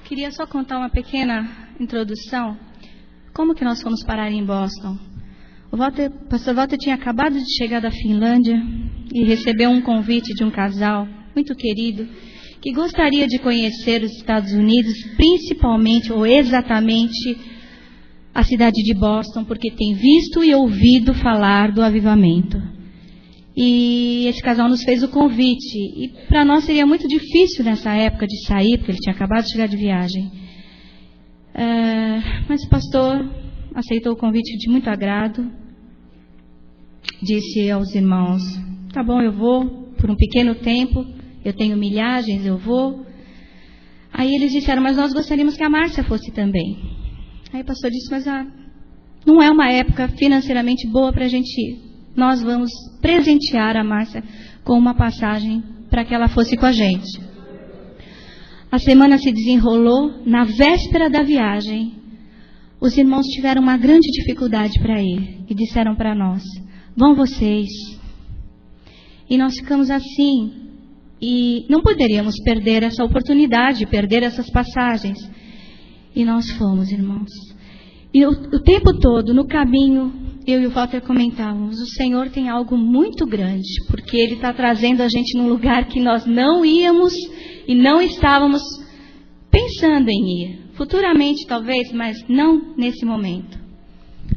Queria só contar uma pequena introdução. Como que nós fomos parar em Boston? O pastor Walter tinha acabado de chegar da Finlândia e recebeu um convite de um casal muito querido que gostaria de conhecer os Estados Unidos, principalmente ou exatamente a cidade de Boston, porque tem visto e ouvido falar do avivamento. E esse casal nos fez o convite. E para nós seria muito difícil nessa época de sair, porque ele tinha acabado de chegar de viagem. Mas o pastor aceitou o convite de muito agrado. Disse aos irmãos: tá bom, eu vou por um pequeno tempo, eu tenho milhagens, eu vou. Aí eles disseram: mas nós gostaríamos que a Márcia fosse também. Aí o pastor disse: mas não é uma época financeiramente boa para a gente ir. Nós vamos presentear a Márcia com uma passagem para que ela fosse com a gente. A semana se desenrolou. Na véspera da viagem, os irmãos tiveram uma grande dificuldade para ir e disseram para nós: vão vocês. E nós ficamos assim, e não poderíamos perder essa oportunidade, perder essas passagens. E nós fomos, irmãos. E o tempo todo, no caminho, eu e o Walter comentávamos: o Senhor tem algo muito grande, porque Ele está trazendo a gente num lugar que nós não íamos e não estávamos pensando em ir. Futuramente, talvez, mas não nesse momento.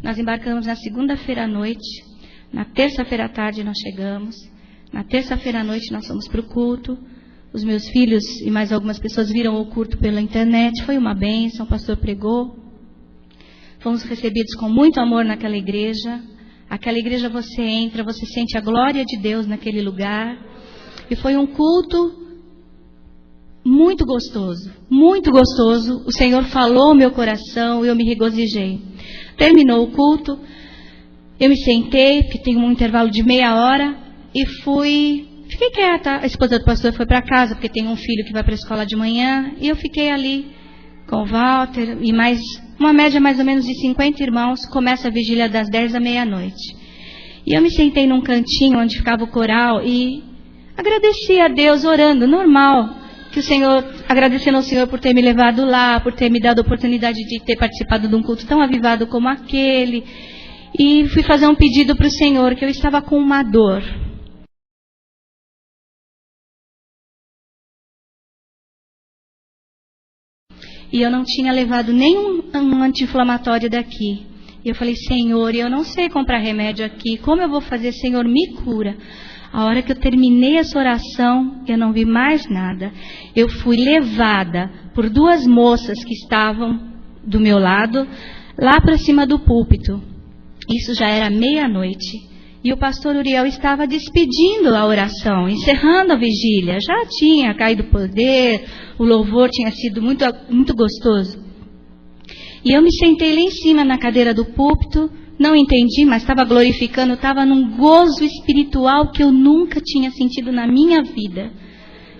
Nós embarcamos na segunda-feira à noite. Na terça-feira à tarde nós chegamos. Na terça-feira à noite nós fomos para o culto. Os meus filhos e mais algumas pessoas viram o culto pela internet. Foi uma bênção, o pastor pregou. Fomos recebidos com muito amor naquela igreja. Aquela igreja você entra, você sente a glória de Deus naquele lugar. E foi um culto muito gostoso, muito gostoso. O Senhor falou ao meu coração e eu me regozijei. Terminou o culto, eu me sentei, porque tem um intervalo de meia hora, e fiquei quieta. A esposa do pastor foi para casa, porque tem um filho que vai para a escola de manhã, e eu fiquei ali com o Walter e mais uma média mais ou menos de 50 irmãos. Começa a vigília das 10 à meia-noite. E eu me sentei num cantinho onde ficava o coral e agradeci a Deus, orando, normal, que o Senhor, agradecendo ao Senhor por ter me levado lá, por ter me dado a oportunidade de ter participado de um culto tão avivado como aquele. E fui fazer um pedido para o Senhor, que eu estava com uma dor. E eu não tinha levado nenhum anti-inflamatório daqui. E eu falei: Senhor, eu não sei comprar remédio aqui. Como eu vou fazer? Senhor, me cura. A hora que eu terminei essa oração, eu não vi mais nada. Eu fui levada por duas moças que estavam do meu lado, lá para cima do púlpito. Isso já era meia-noite. E o pastor Uriel estava despedindo a oração, encerrando a vigília. Já tinha caído o poder, o louvor tinha sido muito, muito gostoso. E eu me sentei lá em cima na cadeira do púlpito, não entendi, mas estava glorificando, estava num gozo espiritual que eu nunca tinha sentido na minha vida.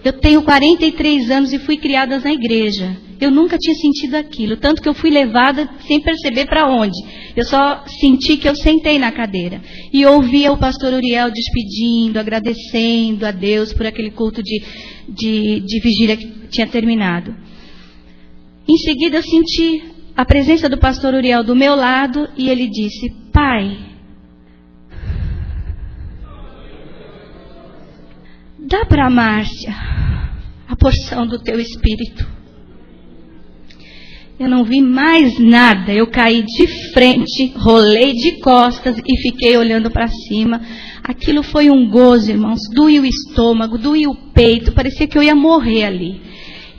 Eu tenho 43 anos e fui criada na igreja. Eu nunca tinha sentido aquilo, tanto que eu fui levada sem perceber para onde. Eu só senti que eu sentei na cadeira. E ouvia o pastor Uriel despedindo, agradecendo a Deus por aquele culto de vigília que tinha terminado. Em seguida eu senti a presença do pastor Uriel do meu lado e ele disse: Pai, dá para a Márcia a porção do teu espírito. Eu não vi mais nada, eu caí de frente, rolei de costas e fiquei olhando para cima. Aquilo foi um gozo, irmãos, doía o estômago, doía o peito, parecia que eu ia morrer ali.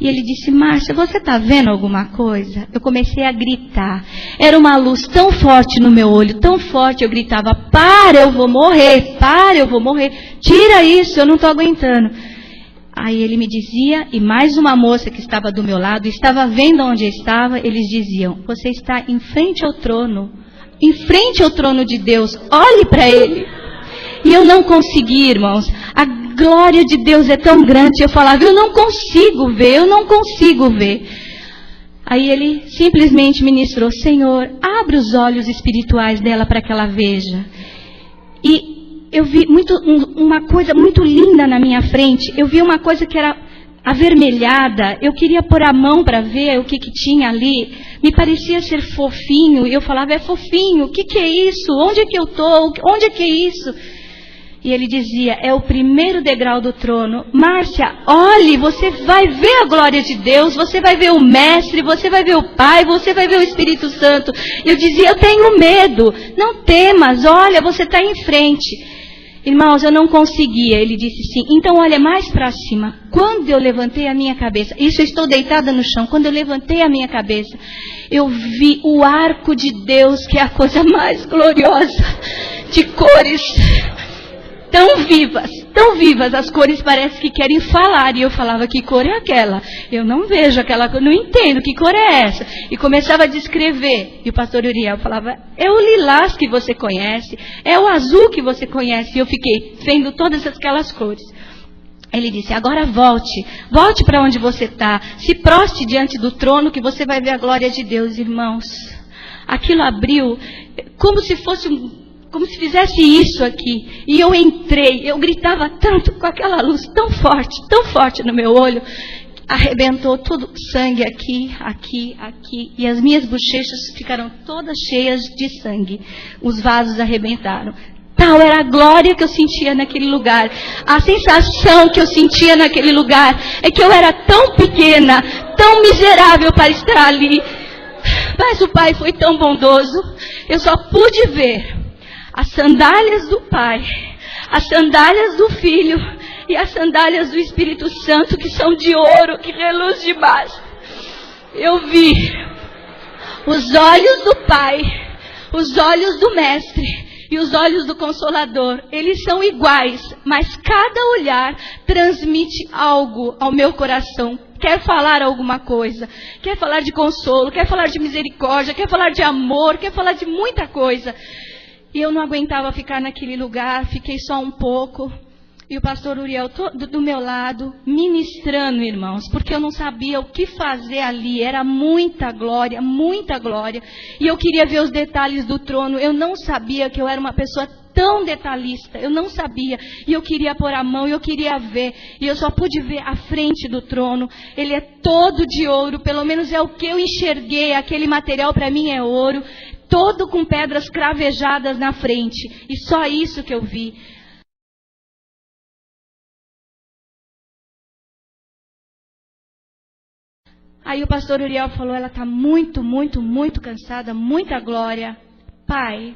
E ele disse: Márcia, você está vendo alguma coisa? Eu comecei a gritar. Era uma luz tão forte no meu olho, tão forte, eu gritava: para, eu vou morrer, para, eu vou morrer. Tira isso, eu não estou aguentando. Aí ele me dizia, e mais uma moça que estava do meu lado, estava vendo onde eu estava, eles diziam: você está em frente ao trono de Deus, olhe para ele. E eu não consegui, irmãos. A glória de Deus é tão grande. Eu falava: eu não consigo ver. Aí ele simplesmente ministrou: Senhor, abre os olhos espirituais dela para que ela veja. E eu vi uma coisa muito linda na minha frente. Eu vi uma coisa que era avermelhada, eu queria pôr a mão para ver o que tinha ali, me parecia ser fofinho, e eu falava, é fofinho, o que é isso? Onde é que eu estou? Onde é que é isso? E ele dizia, é o primeiro degrau do trono. Márcia, olhe, você vai ver a glória de Deus, você vai ver o Mestre, você vai ver o Pai, você vai ver o Espírito Santo. Eu dizia, eu tenho medo. Não temas, olha, você está em frente. Irmãos, eu não conseguia. Ele disse sim. Então olha mais para cima. Quando eu levantei a minha cabeça, isso eu estou deitada no chão, quando eu levantei a minha cabeça, eu vi o arco de Deus, que é a coisa mais gloriosa, de cores tão vivas, as cores parecem que querem falar, e eu falava, que cor é aquela? Eu não vejo aquela cor, não entendo, que cor é essa? E começava a descrever, e o pastor Uriel falava, é o lilás que você conhece, é o azul que você conhece, e eu fiquei vendo todas aquelas cores. Ele disse, agora volte para onde você está, se proste diante do trono que você vai ver a glória de Deus, irmãos. Aquilo abriu, como se fizesse isso aqui. E eu entrei, eu gritava tanto com aquela luz tão forte no meu olho, arrebentou todo o sangue aqui, e as minhas bochechas ficaram todas cheias de sangue. Os vasos arrebentaram. Tal era a glória que eu sentia naquele lugar. A sensação que eu sentia naquele lugar é que eu era tão pequena, tão miserável para estar ali. Mas o Pai foi tão bondoso, eu só pude ver as sandálias do Pai, as sandálias do Filho e as sandálias do Espírito Santo, que são de ouro, que reluz debaixo. Eu vi os olhos do Pai, os olhos do Mestre e os olhos do Consolador. Eles são iguais, mas cada olhar transmite algo ao meu coração. Quer falar alguma coisa, quer falar de consolo, quer falar de misericórdia, quer falar de amor, quer falar de muita coisa. E eu não aguentava ficar naquele lugar, fiquei só um pouco. E o pastor Uriel do meu lado, ministrando, irmãos, porque eu não sabia o que fazer ali. Era muita glória, muita glória. E eu queria ver os detalhes do trono. Eu não sabia que eu era uma pessoa tão detalhista. Eu não sabia. E eu queria pôr a mão, e eu queria ver. E eu só pude ver a frente do trono. Ele é todo de ouro, pelo menos é o que eu enxerguei. Aquele material para mim é ouro. Todo com pedras cravejadas na frente. E só isso que eu vi. Aí o pastor Uriel falou, ela está muito, muito, muito cansada, muita glória. Pai,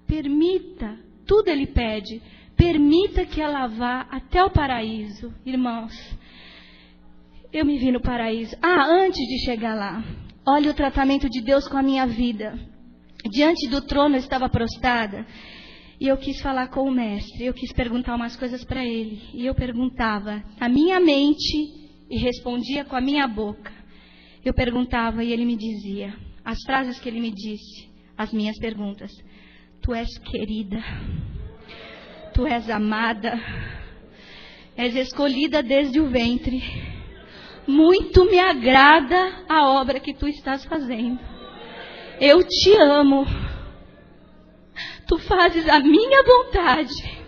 permita, tudo ele pede, permita que ela vá até o paraíso. Irmãos, eu me vi no paraíso. Antes de chegar lá, olha o tratamento de Deus com a minha vida. Diante do trono eu estava prostrada e eu quis falar com o Mestre, eu quis perguntar umas coisas para ele. E eu perguntava na minha mente e respondia com a minha boca. Eu perguntava e ele me dizia, as frases que ele me disse, as minhas perguntas. Tu és querida, tu és amada, és escolhida desde o ventre. Muito me agrada a obra que tu estás fazendo. Eu te amo. Tu fazes a minha vontade.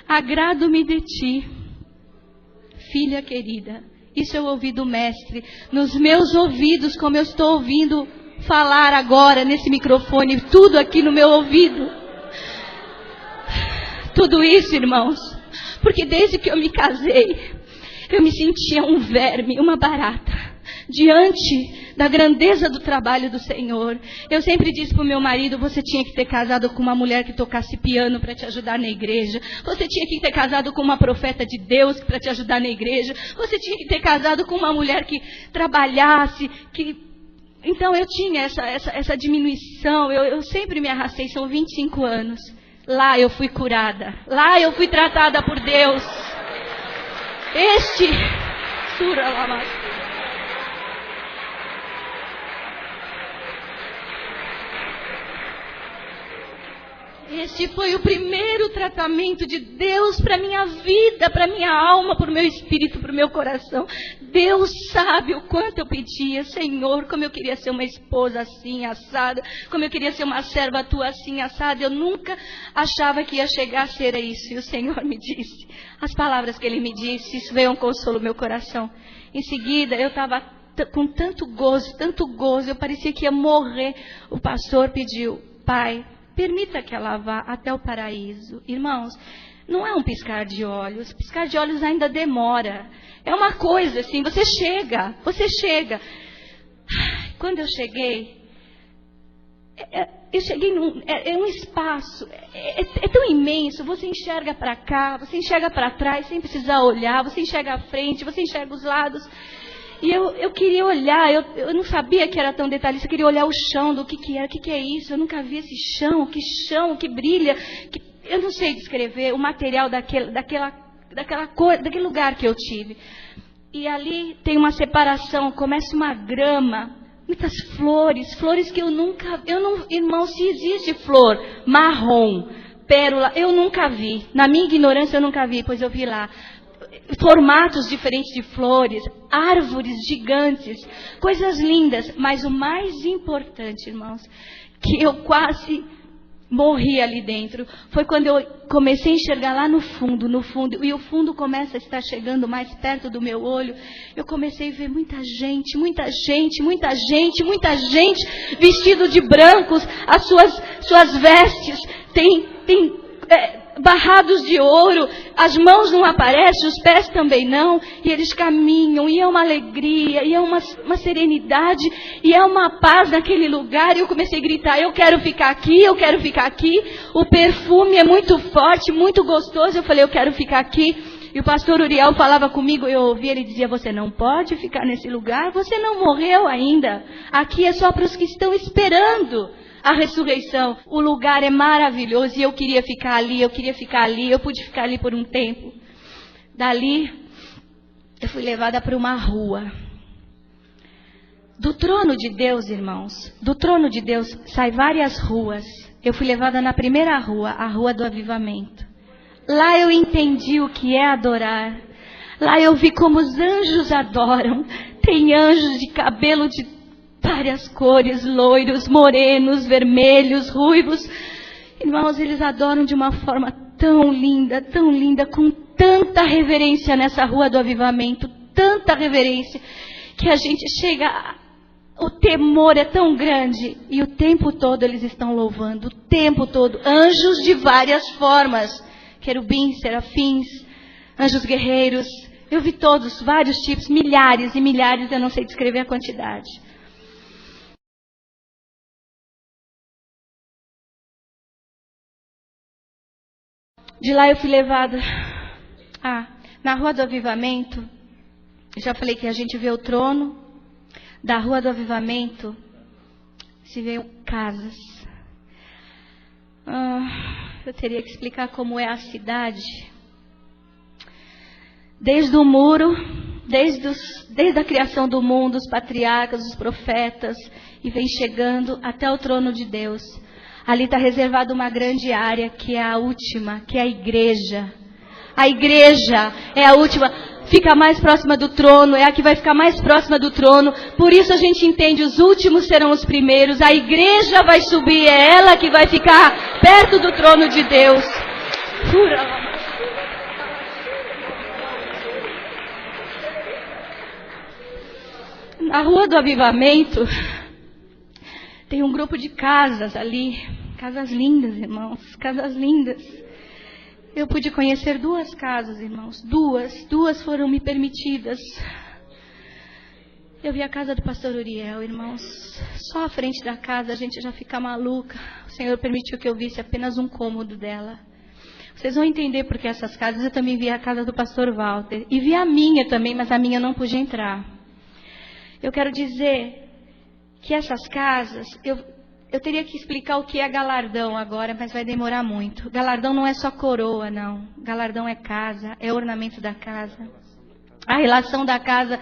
Agrado-me de ti, filha querida. Isso eu ouvi do Mestre, nos meus ouvidos, como eu estou ouvindo falar agora nesse microfone, tudo aqui no meu ouvido. Tudo isso, irmãos, porque desde que eu me casei, eu me sentia um verme, uma barata, diante da grandeza do trabalho do Senhor. Eu sempre disse para o meu marido, você tinha que ter casado com uma mulher que tocasse piano para te ajudar na igreja. Você tinha que ter casado com uma profeta de Deus para te ajudar na igreja. Você tinha que ter casado com uma mulher que trabalhasse, Então eu tinha essa diminuição, eu sempre me arrastei, são 25 anos. Lá eu fui curada, lá eu fui tratada por Deus. Este foi o primeiro tratamento de Deus para minha vida, para minha alma, para o meu espírito, para o meu coração. Deus sabe o quanto eu pedia, Senhor, como eu queria ser uma esposa assim, assada, como eu queria ser uma serva tua assim, assada. Eu nunca achava que ia chegar a ser isso. E o Senhor me disse, as palavras que Ele me disse, isso veio um consolo no meu coração. Em seguida, eu estava com tanto gozo, eu parecia que ia morrer. O pastor pediu, Pai, permita que ela vá até o paraíso. Irmãos, não é um piscar de olhos. Piscar de olhos ainda demora. É uma coisa assim, você chega. Quando eu cheguei num espaço, é tão imenso, você enxerga para cá, você enxerga para trás, sem precisar olhar, você enxerga a frente, você enxerga os lados. E eu queria olhar, eu não sabia que era tão detalhista, eu queria olhar o chão, do que era, o que é isso, eu nunca vi esse chão, que brilha, eu não sei descrever o material daquele lugar que eu tive. E ali tem uma separação, começa uma grama, muitas flores que irmão, se existe flor marrom, pérola, eu nunca vi, na minha ignorância eu nunca vi, pois eu vi lá. Formatos diferentes de flores, árvores gigantes, coisas lindas. Mas o mais importante, irmãos, que eu quase morri ali dentro, foi quando eu comecei a enxergar lá no fundo, e o fundo começa a estar chegando mais perto do meu olho. Eu comecei a ver muita gente, vestido de brancos, as suas vestes, barrados de ouro, as mãos não aparecem, os pés também não, e eles caminham, e é uma alegria, e é uma serenidade, e é uma paz naquele lugar. E eu comecei a gritar, eu quero ficar aqui, o perfume é muito forte, muito gostoso. Eu falei, eu quero ficar aqui. E o pastor Uriel falava comigo, eu ouvia, ele dizia, você não pode ficar nesse lugar, você não morreu ainda, aqui é só para os que estão esperando a ressurreição. O lugar é maravilhoso e eu queria ficar ali, eu pude ficar ali por um tempo. Dali, eu fui levada para uma rua. Do trono de Deus, irmãos, do trono de Deus sai várias ruas. Eu fui levada na primeira rua, a Rua do Avivamento. Lá eu entendi o que é adorar. Lá eu vi como os anjos adoram. Tem anjos de cabelo de várias cores, loiros, morenos, vermelhos, ruivos. Irmãos, eles adoram de uma forma tão linda, com tanta reverência nessa Rua do Avivamento, tanta reverência, que a gente chega, o temor é tão grande, e o tempo todo eles estão louvando, o tempo todo, anjos de várias formas, querubins, serafins, anjos guerreiros, eu vi todos, vários tipos, milhares e milhares, eu não sei descrever a quantidade. De lá eu fui levada na Rua do Avivamento. Eu já falei que a gente vê o trono. Da Rua do Avivamento se vê casas. Eu teria que explicar como é a cidade. Desde o muro, desde a criação do mundo, os patriarcas, os profetas, e vem chegando até o trono de Deus. Ali está reservada uma grande área, que é a última, que é a igreja. A igreja é a última, fica mais próxima do trono, é a que vai ficar mais próxima do trono. Por isso a gente entende, os últimos serão os primeiros. A igreja vai subir, é ela que vai ficar perto do trono de Deus. Na Rua do Avivamento, tem um grupo de casas ali, casas lindas, irmãos, casas lindas. Eu pude conhecer 2 casas, irmãos, duas foram me permitidas. Eu vi a casa do pastor Uriel, irmãos, só à frente da casa a gente já fica maluca. O Senhor permitiu que eu visse apenas um cômodo dela. Vocês vão entender porque essas casas, eu também vi a casa do pastor Walter, e vi a minha também, mas a minha eu não pude entrar. Eu quero dizer que essas casas, eu teria que explicar o que é galardão agora, mas vai demorar muito. Galardão não é só coroa, não. Galardão é casa, é ornamento da casa. A relação da casa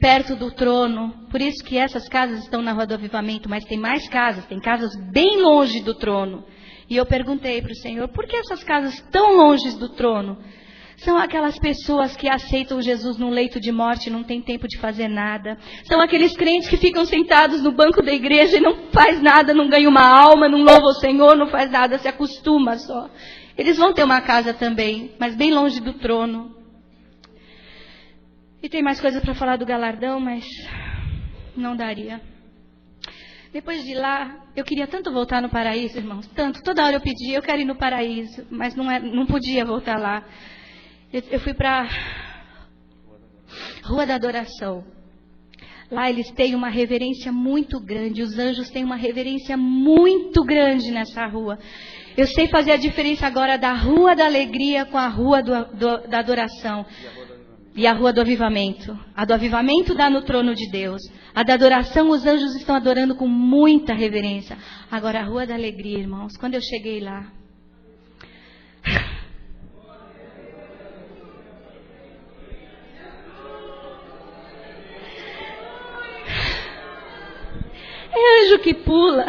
perto do trono. Por isso que essas casas estão na Rua do Avivamento, mas tem mais casas. Tem casas bem longe do trono. E eu perguntei para o Senhor, por que essas casas tão longe do trono? São aquelas pessoas que aceitam Jesus num leito de morte e não tem tempo de fazer nada. São aqueles crentes que ficam sentados no banco da igreja e não faz nada, não ganha uma alma, não louva o Senhor, não faz nada, se acostuma só. Eles vão ter uma casa também, mas bem longe do trono. E tem mais coisa para falar do galardão, mas não daria. Depois de lá, eu queria tanto voltar no paraíso, irmãos. Tanto, toda hora eu pedia, eu quero ir no paraíso, mas não podia voltar lá. Eu fui para Rua da Adoração. Lá eles têm uma reverência muito grande. Os anjos têm uma reverência muito grande nessa rua. Eu sei fazer a diferença agora da Rua da Alegria com a Rua da Adoração. E a Rua do Avivamento. A do Avivamento dá no trono de Deus. A da Adoração, os anjos estão adorando com muita reverência. Agora a Rua da Alegria, irmãos, quando eu cheguei lá... É anjo que pula,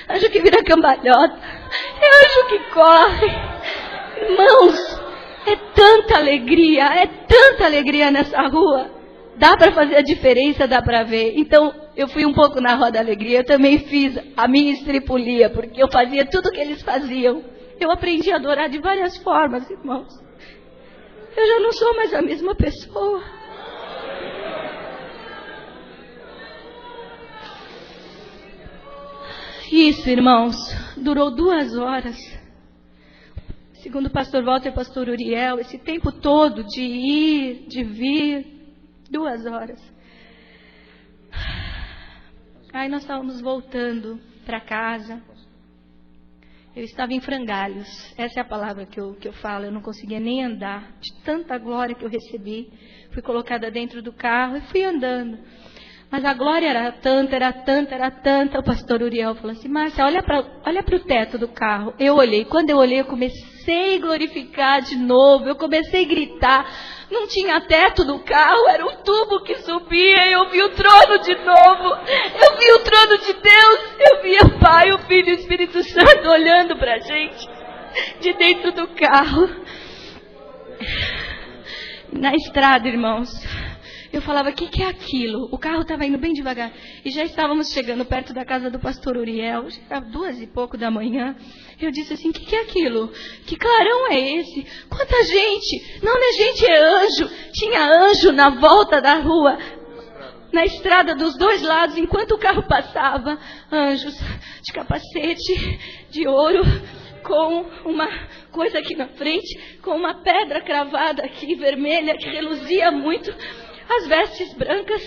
anjo que vira cambalhota, é anjo que corre. Irmãos, é tanta alegria nessa rua. Dá para fazer a diferença, dá para ver. Então, eu fui um pouco na Rua da Alegria, eu também fiz a minha estripulia, porque eu fazia tudo o que eles faziam. Eu aprendi a adorar de várias formas, irmãos. Eu já não sou mais a mesma pessoa. Isso, irmãos, durou 2 horas. Segundo o pastor Walter e o pastor Uriel, esse tempo todo de ir, de vir, 2 horas. Aí nós estávamos voltando para casa. Eu estava em frangalhos. Essa é a palavra que eu falo. Eu não conseguia nem andar. De tanta glória que eu recebi. Fui colocada dentro do carro e fui andando. Mas a glória era tanta. O pastor Uriel falou assim, Márcia, olha para o teto do carro. Eu olhei. Quando eu olhei, eu comecei a glorificar de novo. Eu comecei a gritar. Não tinha teto do carro, era um tubo que subia. Eu vi o trono de novo. Eu vi o trono de Deus. Eu vi o Pai, o Filho e o Espírito Santo olhando para a gente de dentro do carro. Na estrada, irmãos. Eu falava, o que é aquilo? O carro estava indo bem devagar. E já estávamos chegando perto da casa do pastor Uriel. Já era 2 e pouco da manhã. Eu disse assim, o que é aquilo? Que clarão é esse? Quanta gente! Não é gente, é anjo. Tinha anjo na volta da rua. Na estrada dos 2 lados, enquanto o carro passava. Anjos de capacete, de ouro, com uma coisa aqui na frente, com uma pedra cravada aqui, vermelha, que reluzia muito. As vestes brancas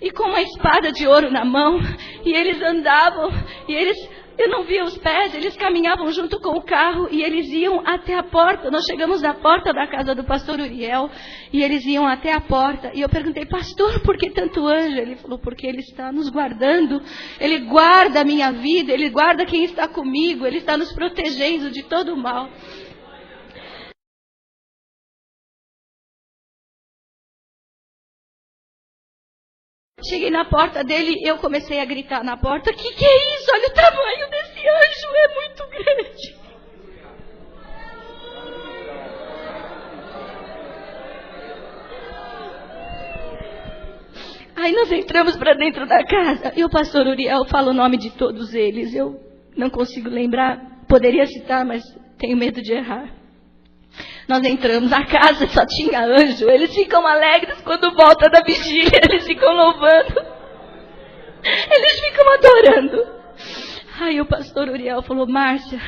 e com uma espada de ouro na mão. E eles andavam, eu não via os pés, eles caminhavam junto com o carro e eles iam até a porta. Nós chegamos na porta da casa do pastor Uriel e eles iam até a porta. E eu perguntei, pastor, por que tanto anjo? Ele falou, porque ele está nos guardando. Ele guarda a minha vida, ele guarda quem está comigo, ele está nos protegendo de todo o mal. Cheguei na porta dele, eu comecei a gritar na porta, que é isso? Olha o tamanho desse anjo, é muito grande. Aí nós entramos para dentro da casa, e o pastor Uriel fala o nome de todos eles. Eu não consigo lembrar, poderia citar, mas tenho medo de errar. Nós entramos, a casa só tinha anjo. Eles ficam alegres quando volta da vigília. Eles ficam louvando. Eles ficam adorando. Aí o pastor Uriel falou, Márcia,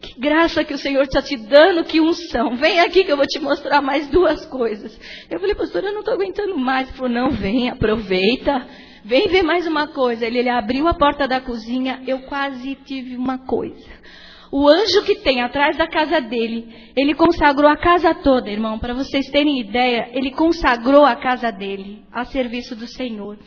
que graça que o Senhor está te dando, que unção. Vem aqui que eu vou te mostrar mais 2 coisas. Eu falei, pastor, eu não estou aguentando mais. Ele falou, não, vem, aproveita. Vem ver mais uma coisa. Ele abriu a porta da cozinha. Eu quase tive uma coisa. O anjo que tem atrás da casa dele, ele consagrou a casa toda, irmão, para vocês terem ideia, ele consagrou a casa dele a serviço do Senhor.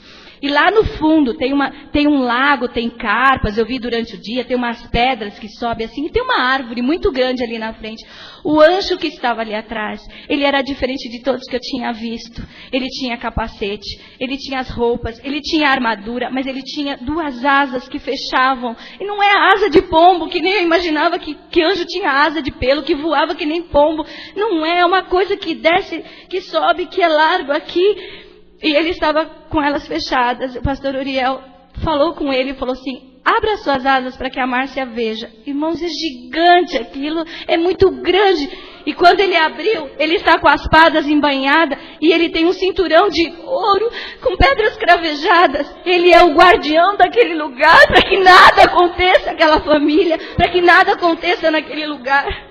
E lá no fundo tem um lago, tem carpas, eu vi durante o dia, tem umas pedras que sobem assim, e tem uma árvore muito grande ali na frente. O anjo que estava ali atrás, ele era diferente de todos que eu tinha visto. Ele tinha capacete, ele tinha as roupas, ele tinha a armadura, mas ele tinha 2 asas que fechavam. E não é a asa de pombo, que nem eu imaginava que anjo tinha asa de pelo, que voava que nem pombo. Não é uma coisa que desce, que sobe, que é largo aqui. E ele estava com elas fechadas. O pastor Uriel falou com ele e falou assim: abra as suas asas para que a Márcia veja. Irmãos, é gigante aquilo, é muito grande. E quando ele abriu, ele está com as espadas embainhadas e ele tem um cinturão de ouro com pedras cravejadas. Ele é o guardião daquele lugar para que nada aconteça àquela família, para que nada aconteça naquele lugar.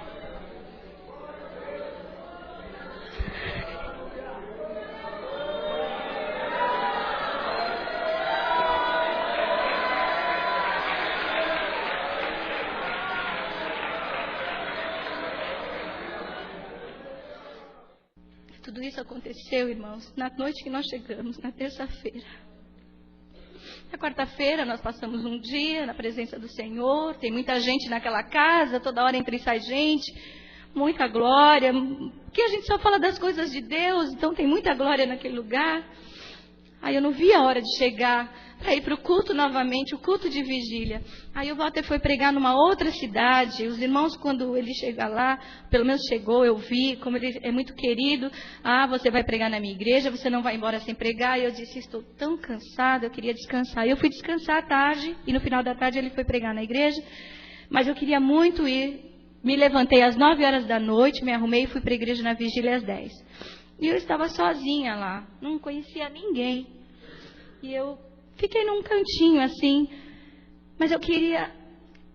Tudo isso aconteceu, irmãos, na noite que nós chegamos, na terça-feira. Na quarta-feira nós passamos um dia na presença do Senhor, tem muita gente naquela casa, toda hora entra e sai gente, muita glória, porque a gente só fala das coisas de Deus, então tem muita glória naquele lugar. Aí eu não vi a hora de chegar para ir para o culto novamente, o culto de vigília. Aí o Walter foi pregar numa outra cidade. Os irmãos, quando ele chega lá, pelo menos chegou, eu vi, como ele é muito querido. Você vai pregar na minha igreja, você não vai embora sem pregar. E eu disse, estou tão cansada, eu queria descansar. E eu fui descansar à tarde, e no final da tarde ele foi pregar na igreja. Mas eu queria muito ir. Me levantei às 9 horas da noite, me arrumei e fui para a igreja na vigília às 10. E eu estava sozinha lá, não conhecia ninguém. E eu fiquei num cantinho assim, mas eu queria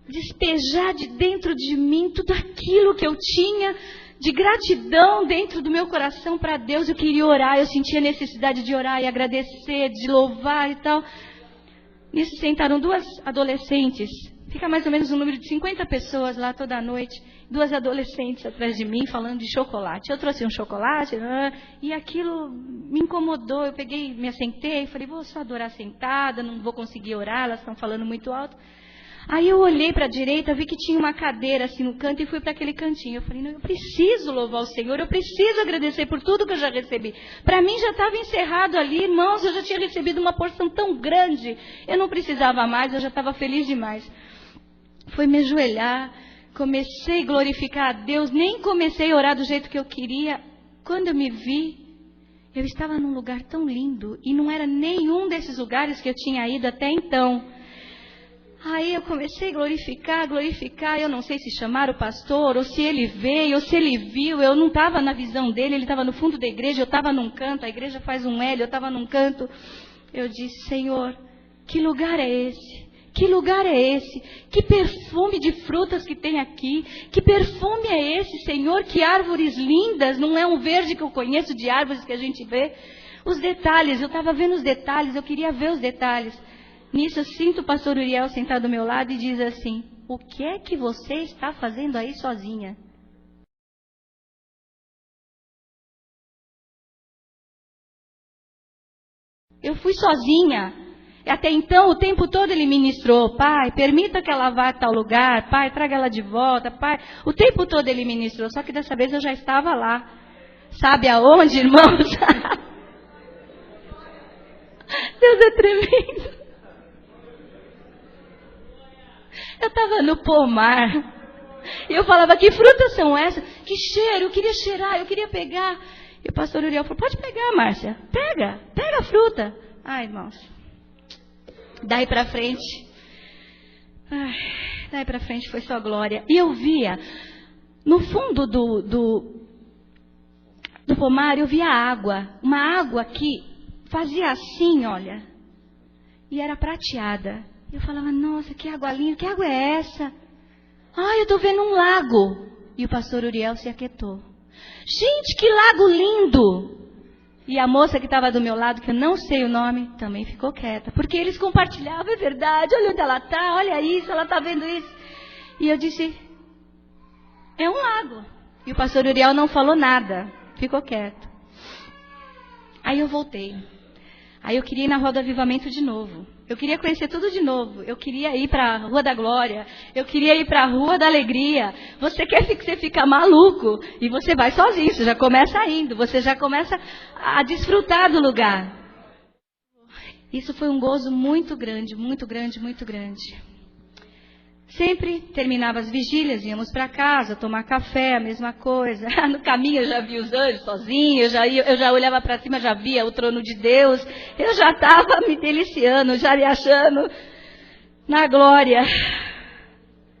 despejar de dentro de mim tudo aquilo que eu tinha de gratidão dentro do meu coração para Deus. Eu queria orar, eu sentia necessidade de orar e agradecer, de louvar e tal. Nisso sentaram 2 adolescentes, fica mais ou menos um número de 50 pessoas lá toda noite. 2 adolescentes atrás de mim falando de chocolate. Eu trouxe um chocolate e aquilo me incomodou. Eu peguei, me assentei, falei, vou só adorar sentada, não vou conseguir orar, elas estão falando muito alto. Aí eu olhei para a direita, vi que tinha uma cadeira assim no canto e fui para aquele cantinho. Eu falei, não, eu preciso louvar o Senhor, eu preciso agradecer por tudo que eu já recebi. Para mim já estava encerrado ali, irmãos, eu já tinha recebido uma porção tão grande. Eu não precisava mais, eu já estava feliz demais. Foi me ajoelhar. Comecei a glorificar a Deus, nem comecei a orar do jeito que eu queria. Quando eu me vi, eu estava num lugar tão lindo, e não era nenhum desses lugares que eu tinha ido até então. Aí eu comecei a glorificar, eu não sei se chamaram o pastor, ou se ele veio, ou se ele viu, eu não estava na visão dele, ele estava no fundo da igreja, eu estava num canto, a igreja faz um L, eu estava num canto. Eu disse, Senhor, que lugar é esse? Que lugar é esse? Que perfume de frutas que tem aqui? Que perfume é esse, Senhor? Que árvores lindas! Não é um verde que eu conheço de árvores que a gente vê. Os detalhes, eu estava vendo os detalhes, eu queria ver os detalhes. Nisso eu sinto o pastor Uriel sentado do meu lado e diz assim, o que é que você está fazendo aí sozinha? Eu fui sozinha. Até então, o tempo todo ele ministrou, Pai, permita que ela vá a tal lugar, Pai, traga ela de volta, Pai. O tempo todo ele ministrou, só que dessa vez eu já estava lá. Sabe aonde, irmãos? Deus é tremendo. Eu estava no pomar. E eu falava, que frutas são essas? Que cheiro, eu queria cheirar, eu queria pegar. E o pastor Uriel falou, pode pegar, Márcia. Pega a fruta. Ai, irmãos. Daí pra frente foi só glória. E eu via, no fundo do pomar, eu via água. Uma água que fazia assim, olha. E era prateada. Eu falava, nossa, que água linda, que água é essa? Eu estou vendo um lago. E o pastor Uriel se aquietou. Gente, que lago lindo! E a moça que estava do meu lado, que eu não sei o nome, também ficou quieta. Porque eles compartilhavam, é verdade, olha onde ela está, olha isso, ela está vendo isso. E eu disse, É um lago. E o pastor Uriel não falou nada. Ficou quieto. Aí eu voltei. Aí eu queria ir na Rua do Avivamento de novo. Eu queria conhecer tudo de novo. Eu queria ir para a Rua da Glória. Eu queria ir para a Rua da Alegria. Você quer que você fica maluco e você vai sozinho. Você já começa indo. Você já começa a desfrutar do lugar. Isso foi um gozo muito grande, muito grande, muito grande. Sempre terminava as vigílias, íamos para casa, tomar café, a mesma coisa. No caminho eu já vi os anjos sozinho, eu já olhava para cima, já via o trono de Deus. Eu já estava me deliciando, já me achando na glória.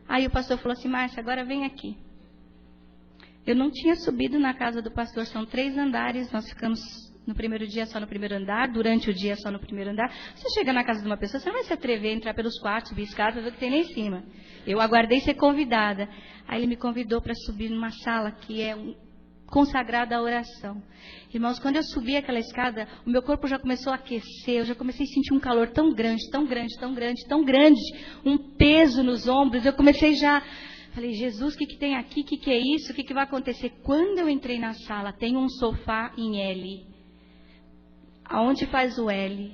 Aí o pastor falou assim, Márcia, agora vem aqui. Eu não tinha subido na casa do pastor, são 3 andares, nós ficamos no primeiro dia só no primeiro andar, durante o dia só no primeiro andar. Você chega na casa de uma pessoa, você não vai se atrever a entrar pelos quartos, subir escadas, ver o que tem lá em cima. Eu aguardei ser convidada. Aí ele me convidou para subir numa sala que é consagrada à oração. Irmãos, quando eu subi aquela escada, o meu corpo já começou a aquecer, eu já comecei a sentir um calor tão grande, tão grande, tão grande, tão grande, um peso nos ombros. Eu comecei já... Falei, Jesus, o que tem aqui? O que é isso? O que vai acontecer? Quando eu entrei na sala, tem um sofá em L. Aonde faz o L,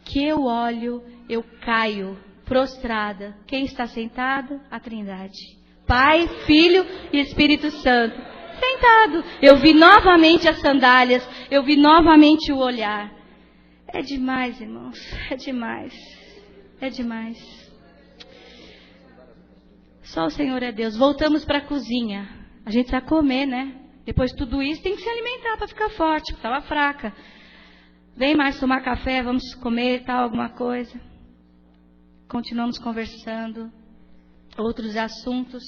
que eu olho, eu caio, prostrada. Quem está sentado? A Trindade. Pai, Filho e Espírito Santo. Sentado. Eu vi novamente as sandálias, eu vi novamente o olhar. É demais, irmãos, é demais. É demais. Só o Senhor é Deus. Voltamos para a cozinha. A gente precisa comer, né? Depois de tudo isso, tem que se alimentar para ficar forte, porque estava fraca. Vem mais tomar café, vamos comer, tal, alguma coisa. Continuamos conversando, outros assuntos.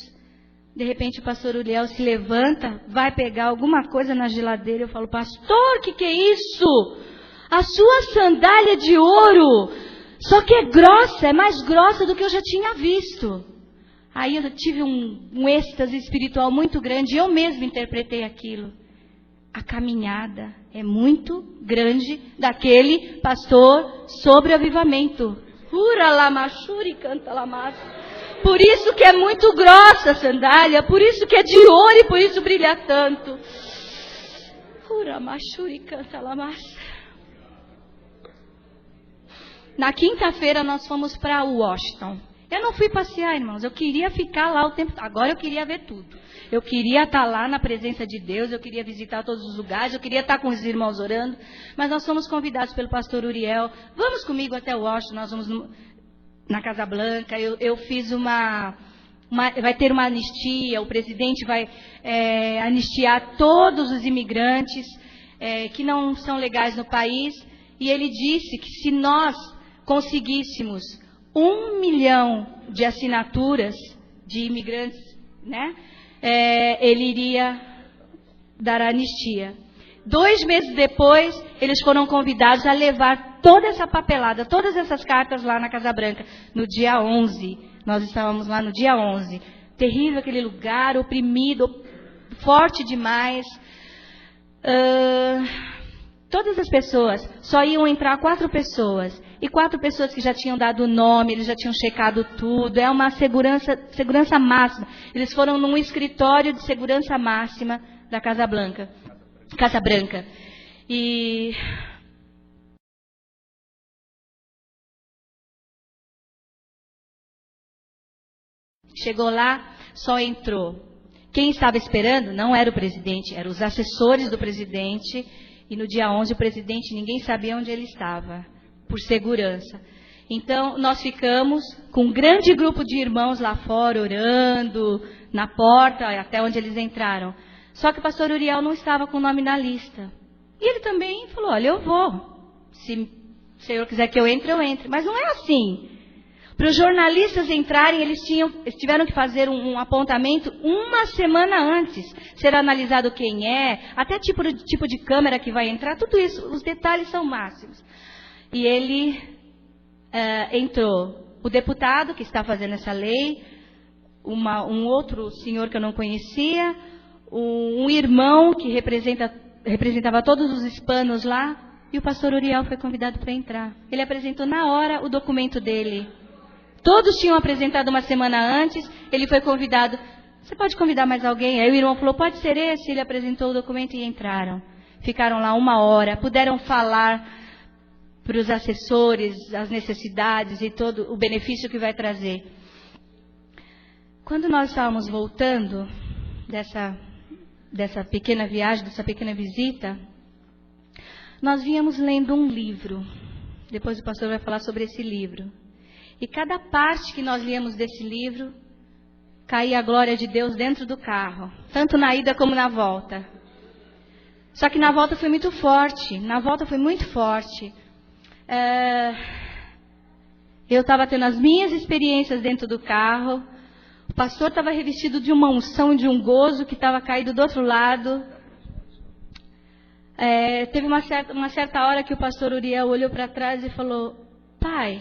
De repente o pastor Uriel se levanta, vai pegar alguma coisa na geladeira. Eu falo, pastor, o que é isso? A sua sandália de ouro, só que é grossa, é mais grossa do que eu já tinha visto. Aí eu tive um êxtase espiritual muito grande e eu mesmo interpretei aquilo. A caminhada é muito grande daquele pastor sobre avivamento. Ura lamachuri canta lamassa. Por isso que é muito grossa a sandália, por isso que é de ouro e por isso brilha tanto. Ura machuri canta lamassa. Na quinta-feira nós fomos para Washington. Eu não fui passear, irmãos, eu queria ficar lá o tempo. Agora eu queria ver tudo. Eu queria estar lá na presença de Deus, eu queria visitar todos os lugares, eu queria estar com os irmãos orando. Mas nós fomos convidados pelo pastor Uriel. Vamos comigo até Washington, nós vamos na Casa Blanca. Eu fiz vai ter uma anistia, o presidente vai anistiar todos os imigrantes que não são legais no país. E ele disse que se nós conseguíssemos 1 milhão de assinaturas de imigrantes, né? Ele iria dar a anistia. 2 meses depois, eles foram convidados a levar toda essa papelada, todas essas cartas lá na Casa Branca, no dia 11. Nós estávamos lá no dia 11. Terrível aquele lugar, oprimido, forte demais. Todas as pessoas, só iam entrar 4 pessoas. E 4 pessoas que já tinham dado o nome, eles já tinham checado tudo. É uma segurança máxima. Eles foram num escritório de segurança máxima da Casa Branca. E chegou lá, só entrou. Quem estava esperando não era o presidente, eram os assessores do presidente. E no dia 11 o presidente, ninguém sabia onde ele estava, por segurança. Então, nós ficamos com um grande grupo de irmãos lá fora, orando, na porta, até onde eles entraram. Só que o pastor Uriel não estava com o nome na lista. E ele também falou, olha, eu vou. Se o Senhor quiser que eu entre. Mas não é assim. Para os jornalistas entrarem, eles tiveram que fazer um apontamento 1 semana antes. Ser analisado quem é, até tipo de câmera que vai entrar, tudo isso, os detalhes são máximos. E ele entrou. O deputado que está fazendo essa lei, um outro senhor que eu não conhecia, um irmão que representava todos os hispanos lá, e o pastor Uriel foi convidado para entrar. Ele apresentou na hora o documento dele. Todos tinham apresentado 1 semana antes, ele foi convidado você pode convidar mais alguém? Aí o irmão falou, pode ser esse. Ele apresentou o documento e entraram. Ficaram lá 1 hora, puderam falar para os assessores as necessidades e todo o benefício que vai trazer. Quando nós estávamos voltando dessa pequena viagem, dessa pequena visita, nós vínhamos lendo um livro. Depois o pastor vai falar sobre esse livro. E cada parte que nós líamos desse livro, caía a glória de Deus dentro do carro, tanto na ida como na volta. Só que na volta foi muito forte. Eu estava tendo as minhas experiências dentro do carro. O pastor estava revestido de uma unção, de um gozo que estava caído do outro lado. Teve uma certa hora que o pastor Uriel olhou para trás e falou, pai,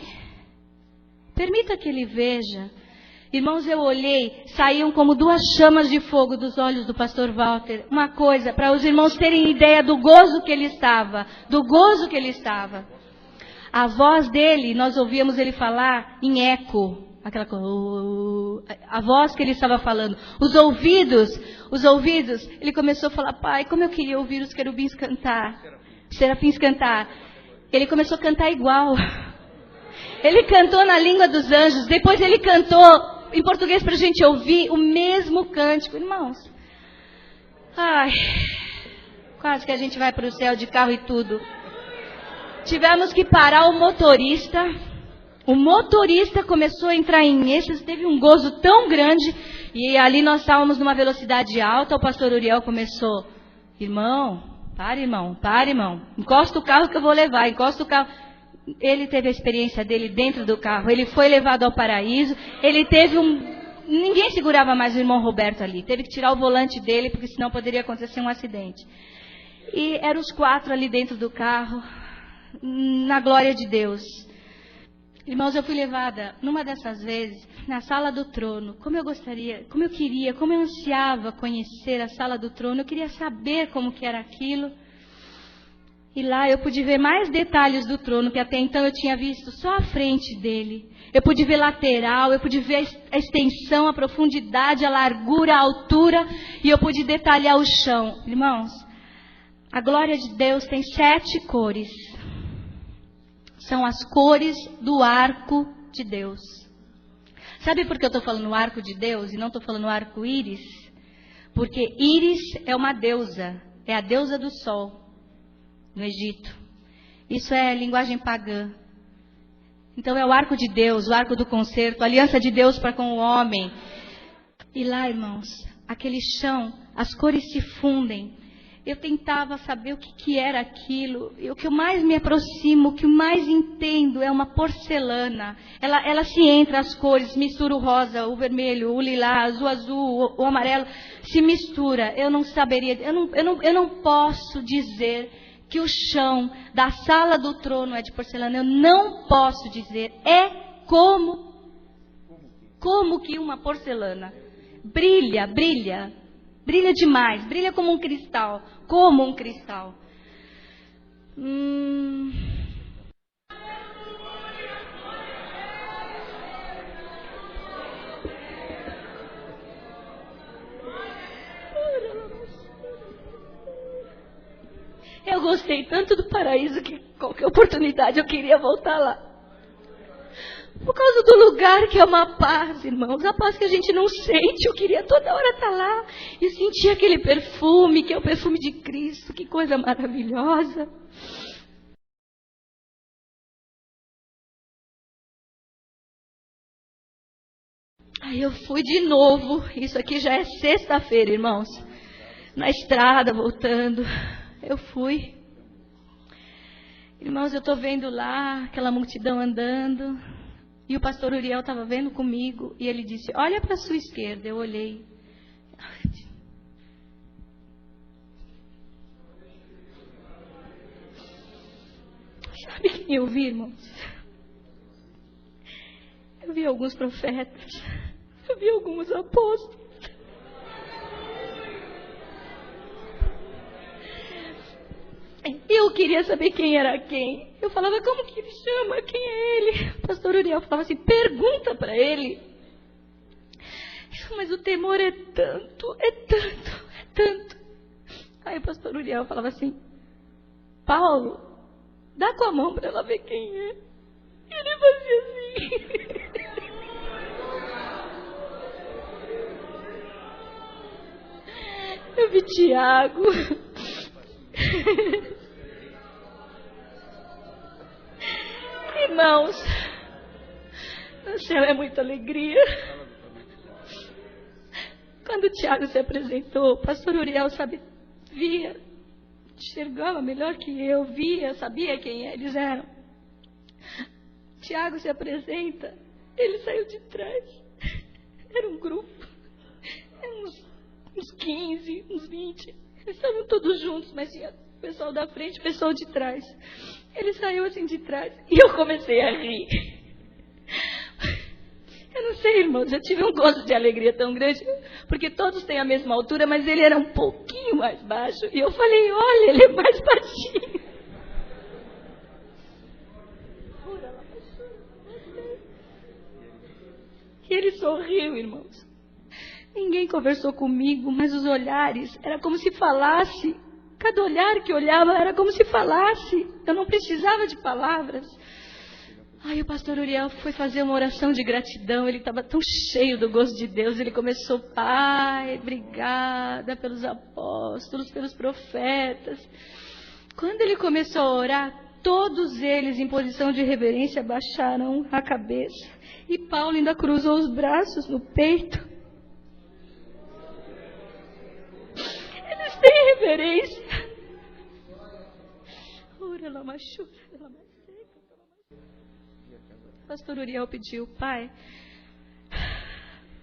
permita que ele veja. Irmãos, eu olhei, saíam como 2 chamas de fogo dos olhos do pastor Walter. Uma coisa, para os irmãos terem ideia do gozo que ele estava. A voz dele, nós ouvíamos ele falar em eco. Aquela coisa, a voz que ele estava falando. Os ouvidos, ele começou a falar, pai, como eu queria ouvir os querubins cantar. Serafins cantar. Ele começou a cantar igual. Ele cantou na língua dos anjos, depois ele cantou em português para a gente ouvir o mesmo cântico. Irmãos, quase que a gente vai para o céu de carro e tudo. Tivemos que parar o motorista. O motorista começou a entrar em êxtase, teve um gozo tão grande. E ali nós estávamos numa velocidade alta. O pastor Uriel começou, irmão, para irmão. Encosta o carro que eu vou levar, encosta o carro. Ele teve a experiência dele dentro do carro. Ele foi levado ao paraíso. Ele teve ninguém segurava mais o irmão Roberto ali. Teve que tirar o volante dele, porque senão poderia acontecer um acidente. E eram os 4 ali dentro do carro, na glória de Deus. Irmãos, eu fui levada, numa dessas vezes, na sala do trono. Como eu ansiava conhecer a sala do trono. Eu queria saber como que era aquilo. E lá eu pude ver mais detalhes do trono, que até então eu tinha visto só a frente dele. Eu pude ver lateral, eu pude ver a extensão, a profundidade, a largura, a altura. E eu pude detalhar o chão. Irmãos, a glória de Deus tem 7 cores. São as cores do arco de Deus. Sabe por que eu estou falando arco de Deus e não estou falando arco-íris? Porque Íris é uma deusa, é a deusa do sol. No Egito. Isso é linguagem pagã. Então é o arco de Deus, o arco do concerto, a aliança de Deus para com o homem. E lá, irmãos, aquele chão, as cores se fundem. Eu tentava saber o que era aquilo. E o que eu mais me aproximo, o que eu mais entendo é uma porcelana. Ela se entra as cores, mistura o rosa, o vermelho, o lilás, o azul, o amarelo. Se mistura. Eu não saberia, eu não posso dizer que o chão da sala do trono é de porcelana. Eu não posso dizer. É como que uma porcelana. Brilha demais. Brilha como um cristal. Eu gostei tanto do paraíso que qualquer oportunidade eu queria voltar lá. Por causa do lugar que é uma paz, irmãos. A paz que a gente não sente. Eu queria toda hora estar lá e sentir aquele perfume, que é o perfume de Cristo. Que coisa maravilhosa. Aí eu fui de novo. Isso aqui já é sexta-feira, irmãos. Na estrada, voltando. Eu fui. Irmãos, eu estou vendo lá aquela multidão andando. E o pastor Uriel estava vendo comigo. E ele disse, olha para a sua esquerda. Eu olhei. Sabe quem eu vi, irmãos? Eu vi alguns profetas. Eu vi alguns apóstolos. Eu queria saber quem era quem. Eu falava, como que ele chama? Quem é ele? O pastor Uriel falava assim, pergunta para ele. mas o temor é tanto, é tanto, é tanto. Aí o pastor Uriel falava assim: Paulo, dá com a mão para ela ver quem é. E ele fazia assim. Eu vi Tiago. Irmãos, no céu é muita alegria. Quando o Tiago se apresentou, o pastor Uriel via, enxergava melhor que eu, via, sabia quem eles eram. Tiago se apresenta, ele saiu de trás. Era um grupo, eram uns 15, uns 20. Eles estavam todos juntos, mas tinha o pessoal da frente e o pessoal de trás. Ele saiu assim de trás e eu comecei a rir. Eu não sei, irmãos, eu tive um gosto de alegria tão grande, porque todos têm a mesma altura, mas ele era um pouquinho mais baixo. E eu falei: olha, ele é mais baixinho. E ele sorriu, irmãos. Ninguém conversou comigo, mas os olhares, era como se falasse. Cada olhar que olhava era como se falasse. Eu não precisava de palavras. Aí o pastor Uriel foi fazer uma oração de gratidão. Ele estava tão cheio do gosto de Deus. Ele começou: Pai, obrigada pelos apóstolos, pelos profetas. Quando ele começou a orar, todos eles, em posição de reverência, baixaram a cabeça. E Paulo ainda cruzou os braços no peito. Eles têm reverência. O pastor Uriel pediu: Pai,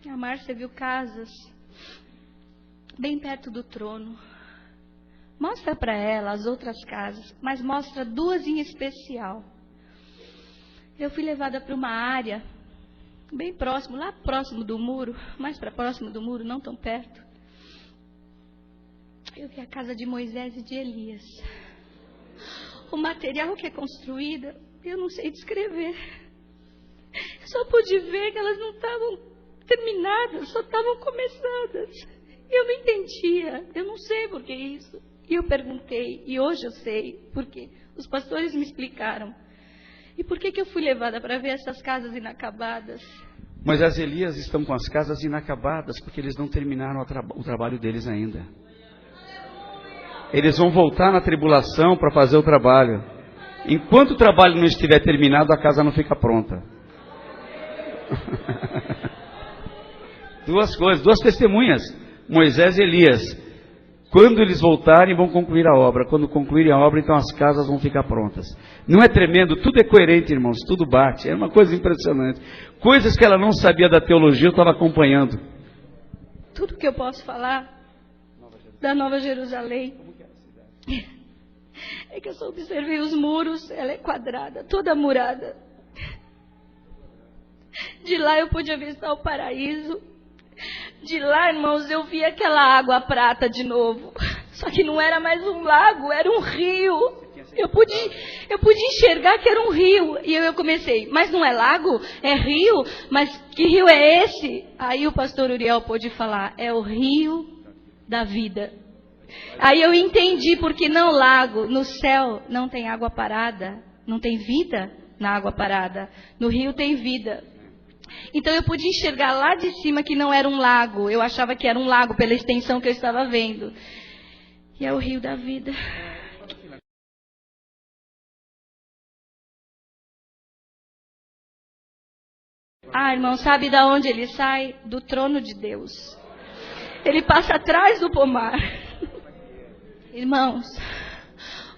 a Márcia viu casas bem perto do trono. Mostra para ela as outras casas, mas mostra duas em especial. Eu fui levada para uma área bem próximo, lá próximo do muro, mais para próximo do muro, não tão perto. Eu vi a casa de Moisés e de Elias. O material que é construída, eu não sei descrever. Eu só pude ver que elas não estavam terminadas, só estavam começadas. Eu não entendia, eu não sei por que isso. E eu perguntei, e hoje eu sei por quê. Os pastores me explicaram. E por que eu fui levada para ver essas casas inacabadas? Moisés e Elias estão com as casas inacabadas, porque eles não terminaram o trabalho deles ainda. Eles vão voltar na tribulação para fazer o trabalho. Enquanto o trabalho não estiver terminado, a casa não fica pronta. Duas coisas, duas testemunhas, Moisés e Elias. Quando eles voltarem, vão concluir a obra. Quando concluírem a obra, então as casas vão ficar prontas. Não é tremendo? Tudo é coerente, irmãos, tudo bate. É uma coisa impressionante. Coisas que ela não sabia da teologia, eu estava acompanhando. Tudo que eu posso falar da Nova Jerusalém é que eu só observei os muros. Ela é quadrada, toda murada. De lá eu pude avistar o paraíso. De lá, irmãos, eu vi aquela água prata de novo. Só que não era mais um lago, era um rio. Eu pude enxergar que era um rio. E eu comecei: mas não é lago? É rio? Mas que rio é esse? Aí o pastor Uriel pôde falar: é o rio da vida. Aí eu entendi porque não lago. No céu não tem água parada. Não tem vida na água parada. No rio tem vida. Então eu pude enxergar lá de cima que não era um lago. Eu achava que era um lago pela extensão que eu estava vendo. E é o rio da vida. Ah, irmão, sabe de onde ele sai? Do trono de Deus. Ele passa atrás do pomar. Irmãos,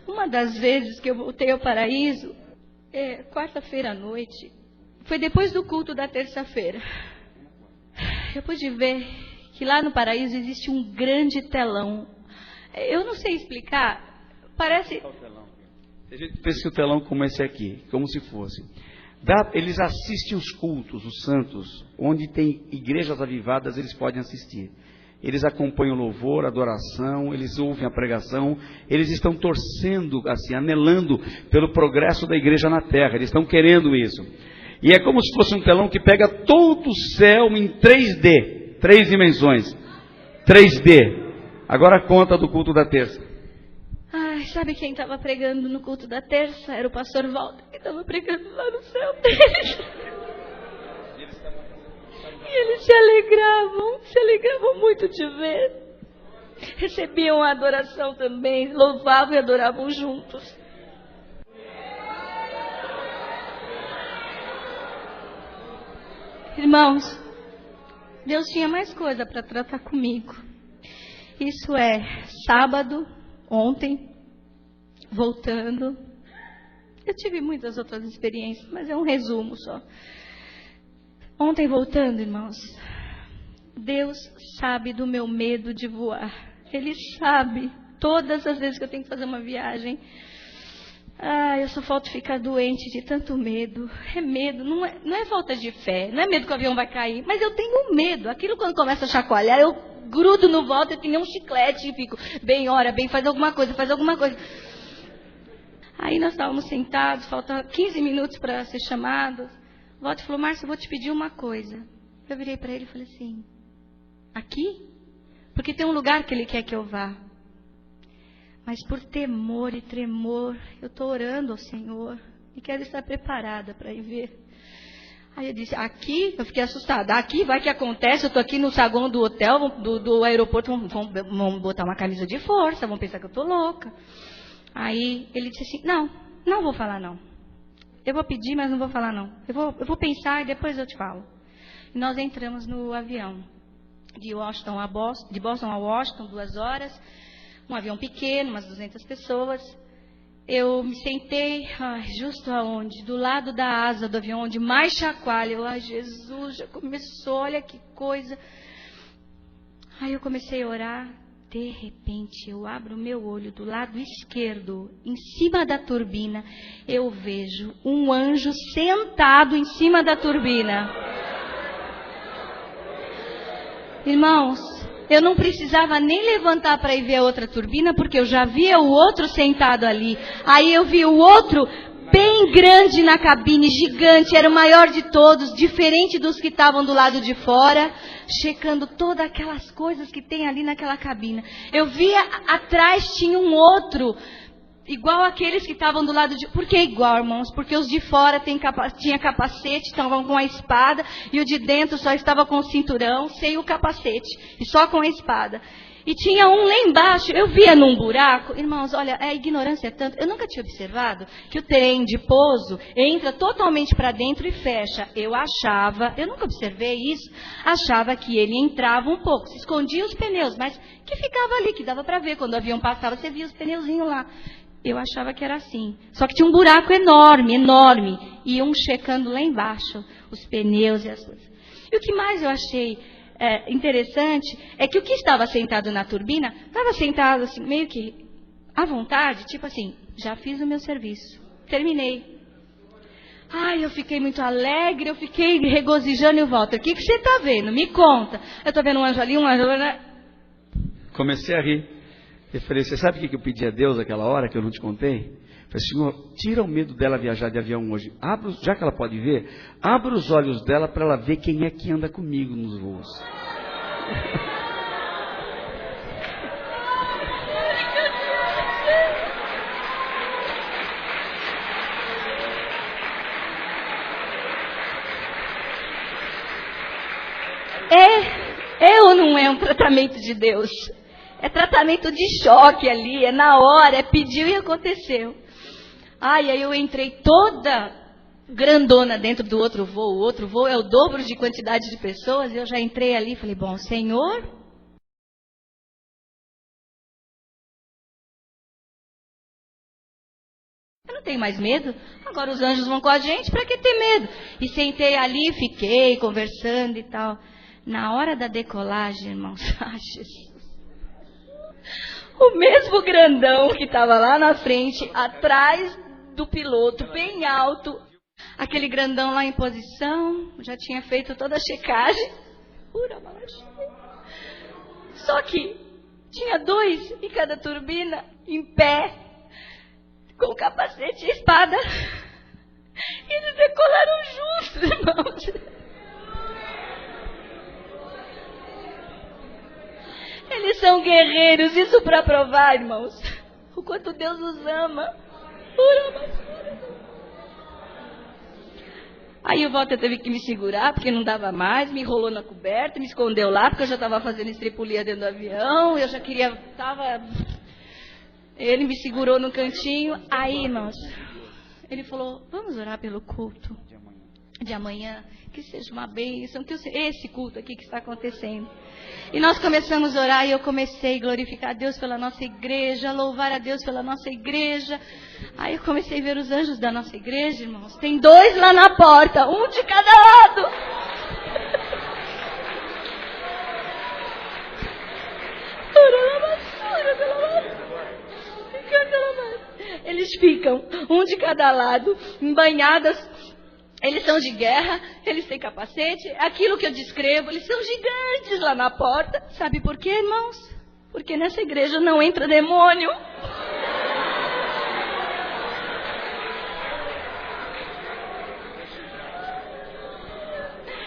uma das vezes que eu voltei ao paraíso, quarta-feira à noite, foi depois do culto da terça-feira. Eu pude ver que lá no paraíso existe um grande telão. Eu não sei explicar, parece... A gente pensa que o telão como esse aqui, como se fosse. Eles assistem os cultos, os santos, onde tem igrejas avivadas, eles podem assistir. Eles acompanham o louvor, a adoração, eles ouvem a pregação, eles estão torcendo, assim, anelando pelo progresso da igreja na terra, eles estão querendo isso. E é como se fosse um telão que pega todo o céu em 3D. 3 dimensões. 3D. Agora a conta do culto da terça. Ai, sabe quem estava pregando no culto da terça? Era o pastor Walter, que estava pregando lá no céu dele. E eles se alegravam muito de ver. Recebiam a adoração também, louvavam e adoravam juntos. Irmãos, Deus tinha mais coisa para tratar comigo. Isso é sábado, ontem, voltando. Eu tive muitas outras experiências, mas é um resumo só. Ontem voltando, irmãos, Deus sabe do meu medo de voar. Ele sabe todas as vezes que eu tenho que fazer uma viagem. Eu só falta ficar doente de tanto medo. É medo, não é falta de fé, não é medo que o avião vai cair, mas eu tenho medo. Aquilo quando começa a chacoalhar, eu grudo no volta, eu tenho um chiclete e fico, faz alguma coisa. Aí nós estávamos sentados, faltava 15 minutos para ser chamados. O Walter falou, Márcia, eu vou te pedir uma coisa. Eu virei para ele e falei assim, aqui? Porque tem um lugar que ele quer que eu vá. Mas por temor e tremor, eu estou orando ao Senhor e quero estar preparada para ir ver. Aí eu disse, aqui? Eu fiquei assustada. Aqui vai que acontece, eu estou aqui no saguão do hotel, do aeroporto, vão botar uma camisa de força, vão pensar que eu estou louca. Aí ele disse assim, não vou falar não. Eu vou pedir, mas não vou falar não. Eu vou pensar e depois eu te falo. E nós entramos no avião de Boston a Washington, 2 horas. Um avião pequeno, umas 200 pessoas. Eu me sentei, justo aonde? Do lado da asa do avião, onde mais chacoalha. Eu, Jesus, já começou, olha que coisa. Aí eu comecei a orar. De repente, eu abro o meu olho do lado esquerdo, em cima da turbina. Eu vejo um anjo sentado em cima da turbina. Irmãos, eu não precisava nem levantar para ir ver a outra turbina, porque eu já via o outro sentado ali. Aí eu vi o outro bem grande na cabine, gigante, era o maior de todos, diferente dos que estavam do lado de fora, checando todas aquelas coisas que tem ali naquela cabina. Eu via atrás tinha um outro, igual aqueles que estavam do lado de... Por que igual, irmãos? Porque os de fora tinha capacete, estavam com a espada, e o de dentro só estava com o cinturão, sem o capacete, e só com a espada. E tinha um lá embaixo, eu via num buraco. Irmãos, olha, a ignorância é tanto. Eu nunca tinha observado que o trem de pouso entra totalmente para dentro e fecha. Eu nunca observei isso, achava que ele entrava um pouco, se escondia os pneus, mas que ficava ali, que dava para ver. Quando o avião passava, você via os pneuzinhos lá. Eu achava que era assim. Só que tinha um buraco enorme, enorme. E um checando lá embaixo os pneus e as coisas. E o que mais eu achei interessante é que o que estava sentado na turbina, estava sentado assim, meio que à vontade, tipo assim, já fiz o meu serviço, terminei. Eu fiquei muito alegre, eu fiquei regozijando e o Walter, o que você está vendo? Me conta. Eu estou vendo um anjo ali, um anjo ali. Comecei a rir. Eu falei, você sabe o que eu pedi a Deus naquela hora que eu não te contei? Eu falei, Senhor, tira o medo dela viajar de avião hoje. Já que ela pode ver, abra os olhos dela para ela ver quem é que anda comigo nos voos. Ou não é um tratamento de Deus? É tratamento de choque ali, é na hora, pediu e aconteceu. Aí eu entrei toda grandona dentro do outro voo. O outro voo é o dobro de quantidade de pessoas. Eu já entrei ali e falei, bom, Senhor, eu não tenho mais medo. Agora os anjos vão com a gente, para que ter medo? E sentei ali, fiquei conversando e tal. Na hora da decolagem, irmãos, Jesus. O mesmo grandão que estava lá na frente, atrás do piloto, bem alto. Aquele grandão lá em posição, já tinha feito toda a checagem. Só que tinha 2 em cada turbina, em pé, com capacete e espada. E eles decolaram juntos, irmãos. banheiros, isso para provar, irmãos, o quanto Deus nos ama. Aí o Walter teve que me segurar, porque não dava mais, me enrolou na coberta, me escondeu lá, porque eu já estava fazendo estripulia dentro do avião, eu já queria, ele me segurou no cantinho. Aí, irmãos, ele falou, vamos orar pelo culto de amanhã, que seja uma bênção, esse culto aqui que está acontecendo. E nós começamos a orar e eu comecei a glorificar a Deus pela nossa igreja, louvar a Deus pela nossa igreja. Aí eu comecei a ver os anjos da nossa igreja, irmãos. Tem 2 lá na porta, um de cada lado. Eles ficam, um de cada lado, embanhadas. Eles são de guerra, eles têm capacete, aquilo que eu descrevo, eles são gigantes lá na porta. Sabe por quê, irmãos? Porque nessa igreja não entra demônio.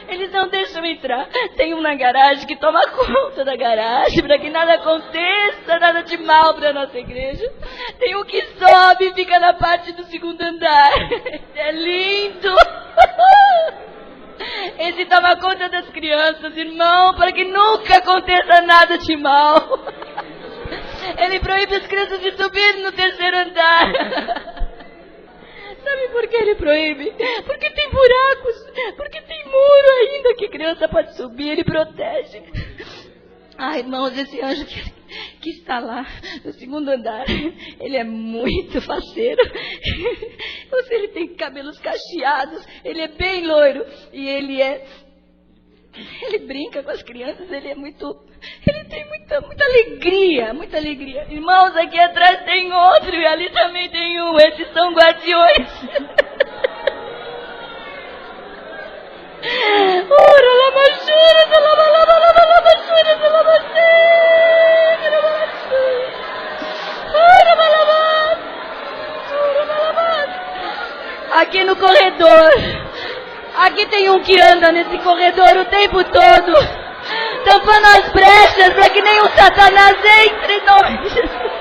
Eles não deixam entrar. Tem um na garagem que toma conta da garagem para que nada aconteça, nada de mal para a nossa igreja. Tem um que sobe e fica na parte do 2º andar. É lindo. Esse toma conta das crianças, irmão, para que nunca aconteça nada de mal. Ele proíbe as crianças de subir no 3º andar. Sabe por que ele proíbe? Porque tem buracos, porque tem muro ainda que criança pode subir, ele protege. Ah, irmãos, esse anjo que está lá no 2º andar, ele é muito faceiro. Ele tem cabelos cacheados, ele é bem loiro e ele brinca com as crianças, ele tem muita alegria, muita alegria. Irmãos, aqui atrás tem outro e ali também tem um, esses são guardiões. Aqui no corredor, aqui tem um que anda nesse corredor o tempo todo, tampando as brechas para que nenhum Satanás entre em nome de Jesus.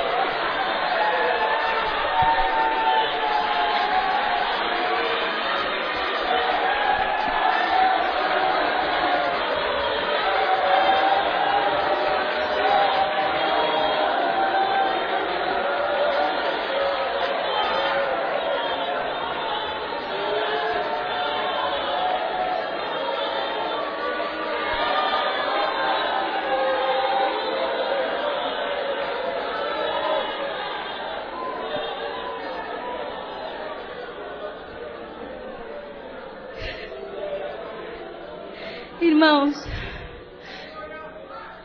Irmãos,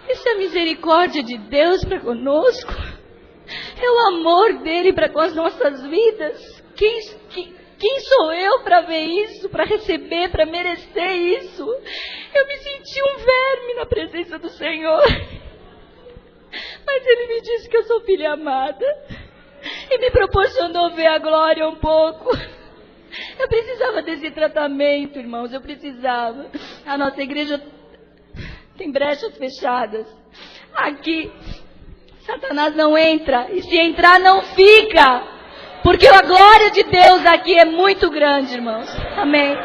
isso é a misericórdia de Deus para conosco, é o amor dele para com as nossas vidas. Quem sou eu para ver isso, para receber, para merecer isso? Eu me senti um verme na presença do Senhor, mas ele me disse que eu sou filha amada e me proporcionou ver a glória um pouco. Eu precisava desse tratamento, irmãos, eu precisava. A nossa igreja tem brechas fechadas. Aqui, Satanás não entra, e se entrar não fica, porque a glória de Deus aqui é muito grande, irmãos. Amém.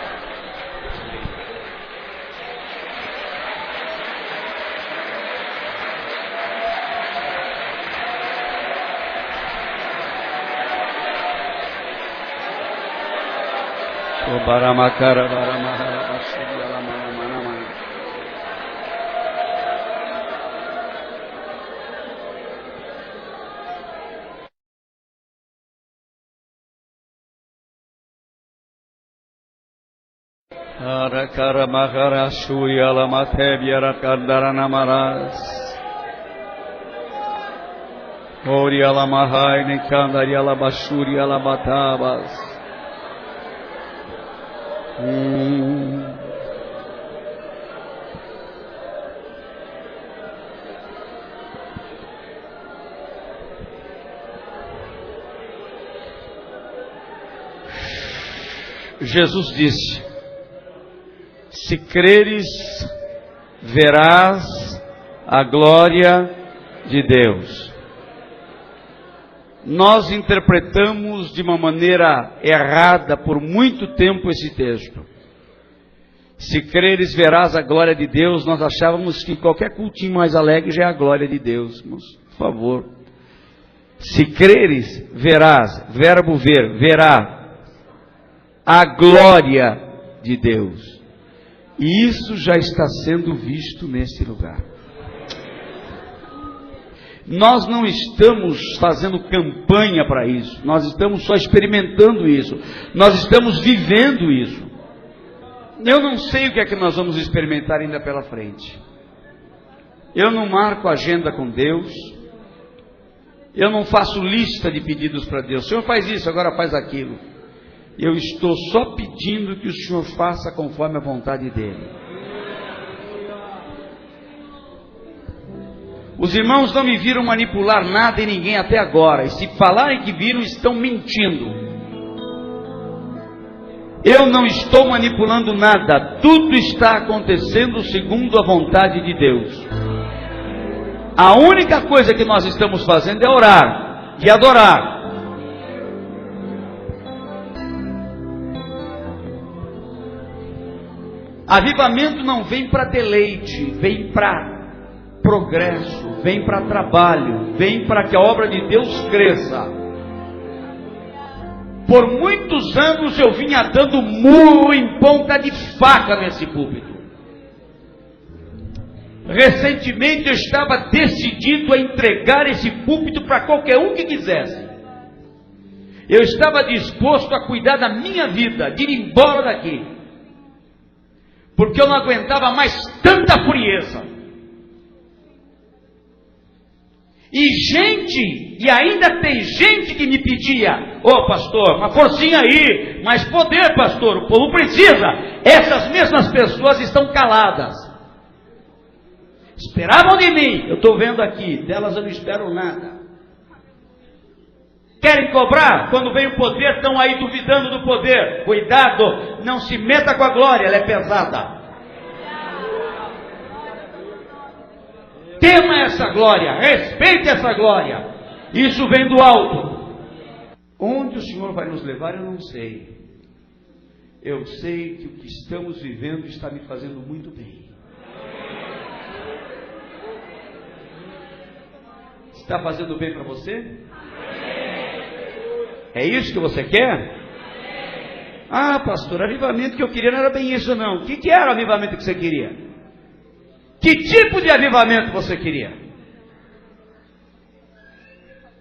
Baramakara baramahara basuri alamana manamana. Arakara mahara shuri alamate biarakandara namaras. Ori alamahai nekandari alabashuri alabatabas. Jesus disse: se creres, verás a glória de Deus. Nós interpretamos de uma maneira errada por muito tempo esse texto. Se creres, verás a glória de Deus. Nós achávamos que qualquer cultinho mais alegre já é a glória de Deus. Mas, por favor, se creres, verás, verbo ver, verá a glória de Deus. E isso já está sendo visto nesse lugar. Nós não estamos fazendo campanha para isso, nós estamos só experimentando isso, nós estamos vivendo isso. Eu não sei o que é que nós vamos experimentar ainda pela frente. Eu não marco agenda com Deus, eu não faço lista de pedidos para Deus. O Senhor faz isso, agora faz aquilo. Eu estou só pedindo que o Senhor faça conforme a vontade dEle. Os irmãos não me viram manipular nada e ninguém até agora. E se falarem que viram, estão mentindo. Eu não estou manipulando nada. Tudo está acontecendo segundo a vontade de Deus. A única coisa que nós estamos fazendo é orar e adorar. Avivamento não vem para deleite, vem para progresso, vem para trabalho, vem para que a obra de Deus cresça. Por muitos anos eu vinha dando murro em ponta de faca nesse púlpito. Recentemente eu estava decidido a entregar esse púlpito para qualquer um que quisesse. Eu estava disposto a cuidar da minha vida, de ir embora daqui, porque eu não aguentava mais tanta frieza. E ainda tem gente que me pedia: ô pastor, uma forcinha aí, mais poder, pastor, o povo precisa. Essas mesmas pessoas estão caladas. Esperavam de mim, eu estou vendo aqui, delas eu não espero nada. Querem cobrar? Quando vem o poder, estão aí duvidando do poder. Cuidado, não se meta com a glória, ela é pesada. Tema essa glória, respeite essa glória. Isso vem do alto. Onde o Senhor vai nos levar, eu não sei. Eu sei que o que estamos vivendo está me fazendo muito bem. Está fazendo bem para você? É isso que você quer? Ah, pastor, avivamento que eu queria não era bem isso não. O que era o avivamento que você queria? Que tipo de avivamento você queria?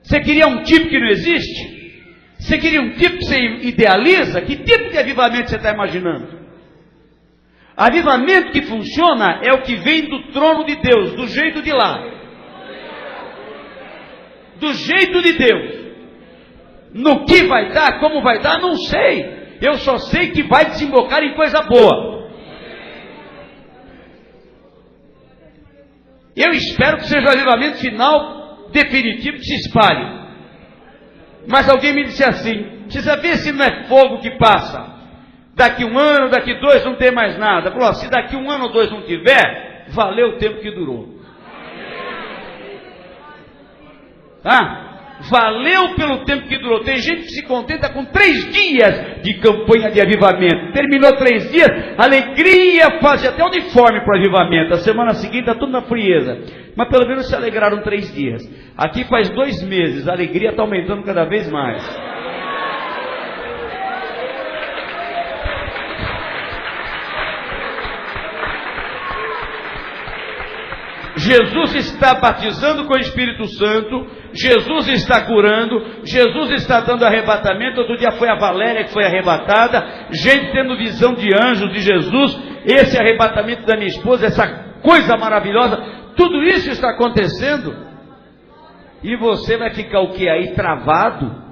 Você queria um tipo que não existe? Você queria um tipo que você idealiza? Que tipo de avivamento você está imaginando? Avivamento que funciona é o que vem do trono de Deus, do jeito de lá. Do jeito de Deus. No que vai dar, como vai dar, não sei. Eu só sei que vai desembocar em coisa boa. Eu espero que seja o avivamento final, definitivo, que se espalhe. Mas alguém me disse assim: precisa ver se não é fogo que passa. Daqui 1 ano, daqui 2 não tem mais nada. Falou: se daqui 1 ano ou 2 não tiver, valeu o tempo que durou. Tá? Valeu pelo tempo que durou. Tem gente que se contenta com 3 dias de campanha de avivamento. Terminou 3 dias, alegria, faz até uniforme para o avivamento. A semana seguinte está tudo na frieza. Mas pelo menos se alegraram 3 dias. Aqui faz 2 meses, a alegria está aumentando cada vez mais. Jesus está batizando com o Espírito Santo, Jesus está curando, Jesus está dando arrebatamento. Outro dia foi a Valéria que foi arrebatada, gente tendo visão de anjos de Jesus, esse arrebatamento da minha esposa, essa coisa maravilhosa, tudo isso está acontecendo, e você vai ficar o que aí, travado?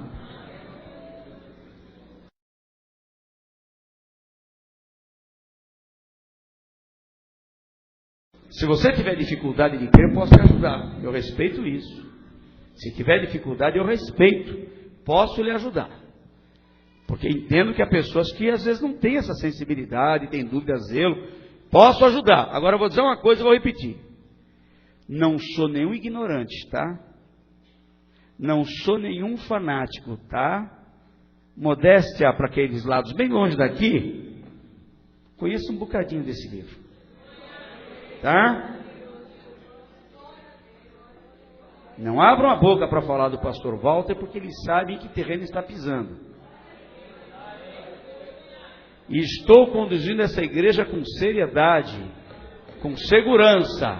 Se você tiver dificuldade de crer, eu posso te ajudar. Eu respeito isso. Se tiver dificuldade, eu respeito. Posso lhe ajudar. Porque entendo que há pessoas que às vezes não têm essa sensibilidade, têm dúvida, zelo. Posso ajudar. Agora eu vou dizer uma coisa e vou repetir. Não sou nenhum ignorante, tá? Não sou nenhum fanático, tá? Modéstia para aqueles lados bem longe daqui. Conheço um bocadinho desse livro, tá? Não abram a boca para falar do pastor Walter, porque eles sabem que terreno está pisando. E estou conduzindo essa igreja com seriedade, com segurança.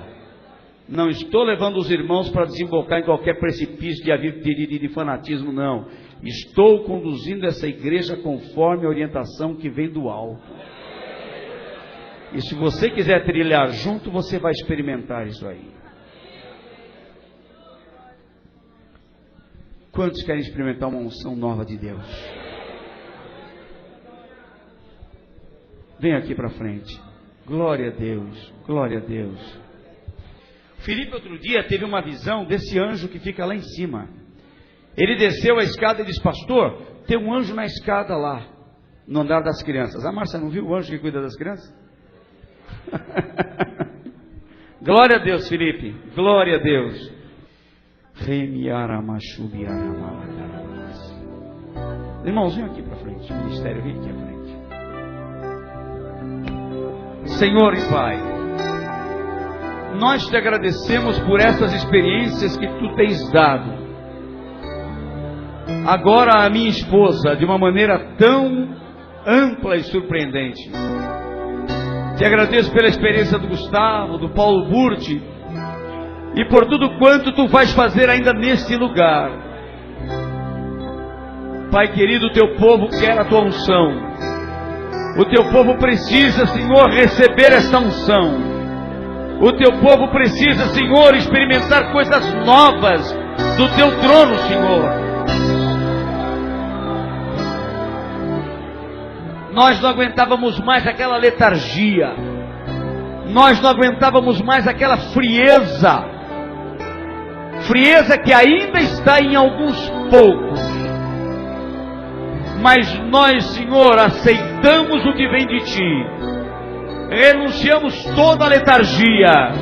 Não estou levando os irmãos para desembocar em qualquer precipício de fanatismo, não. Estou conduzindo essa igreja conforme a orientação que vem do alto. E se você quiser trilhar junto, você vai experimentar isso aí. Quantos querem experimentar uma unção nova de Deus? Vem aqui para frente. Glória a Deus, glória a Deus. Filipe outro dia teve uma visão desse anjo que fica lá em cima. Ele desceu a escada e disse: pastor, tem um anjo na escada lá, no andar das crianças. A Márcia não viu o anjo que cuida das crianças? Glória a Deus, Filipe, glória a Deus. Irmãozinho aqui para frente, ministério, vem aqui à frente. Senhor e Pai, nós te agradecemos por essas experiências que tu tens dado. Agora a minha esposa, de uma maneira tão ampla e surpreendente. Te agradeço pela experiência do Gustavo, do Paulo Burti, e por tudo quanto tu vais fazer ainda neste lugar. Pai querido, o teu povo quer a tua unção. O teu povo precisa, Senhor, receber esta unção. O teu povo precisa, Senhor, experimentar coisas novas do teu trono, Senhor. Nós não aguentávamos mais aquela letargia. Nós não aguentávamos mais aquela frieza. Frieza que ainda está em alguns poucos. Mas nós, Senhor, aceitamos o que vem de Ti. Renunciamos toda a letargia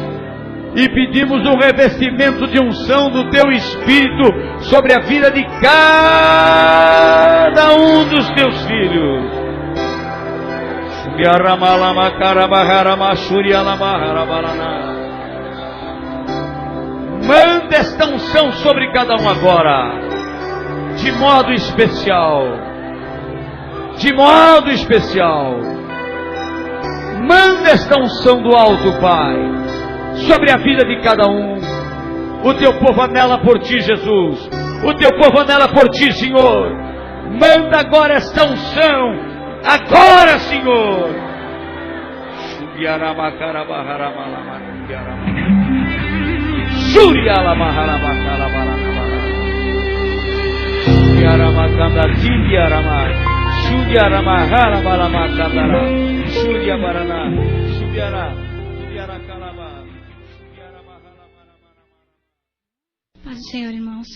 e pedimos o revestimento de unção do Teu Espírito sobre a vida de cada um dos Teus filhos. Manda esta unção sobre cada um agora, de modo especial. De modo especial. Manda esta unção do alto, Pai, sobre a vida de cada um. O teu povo anela por Ti, Jesus. O teu povo anela por Ti, Senhor. Manda agora esta unção. Agora, Senhor. Paz do Senhor, irmãos.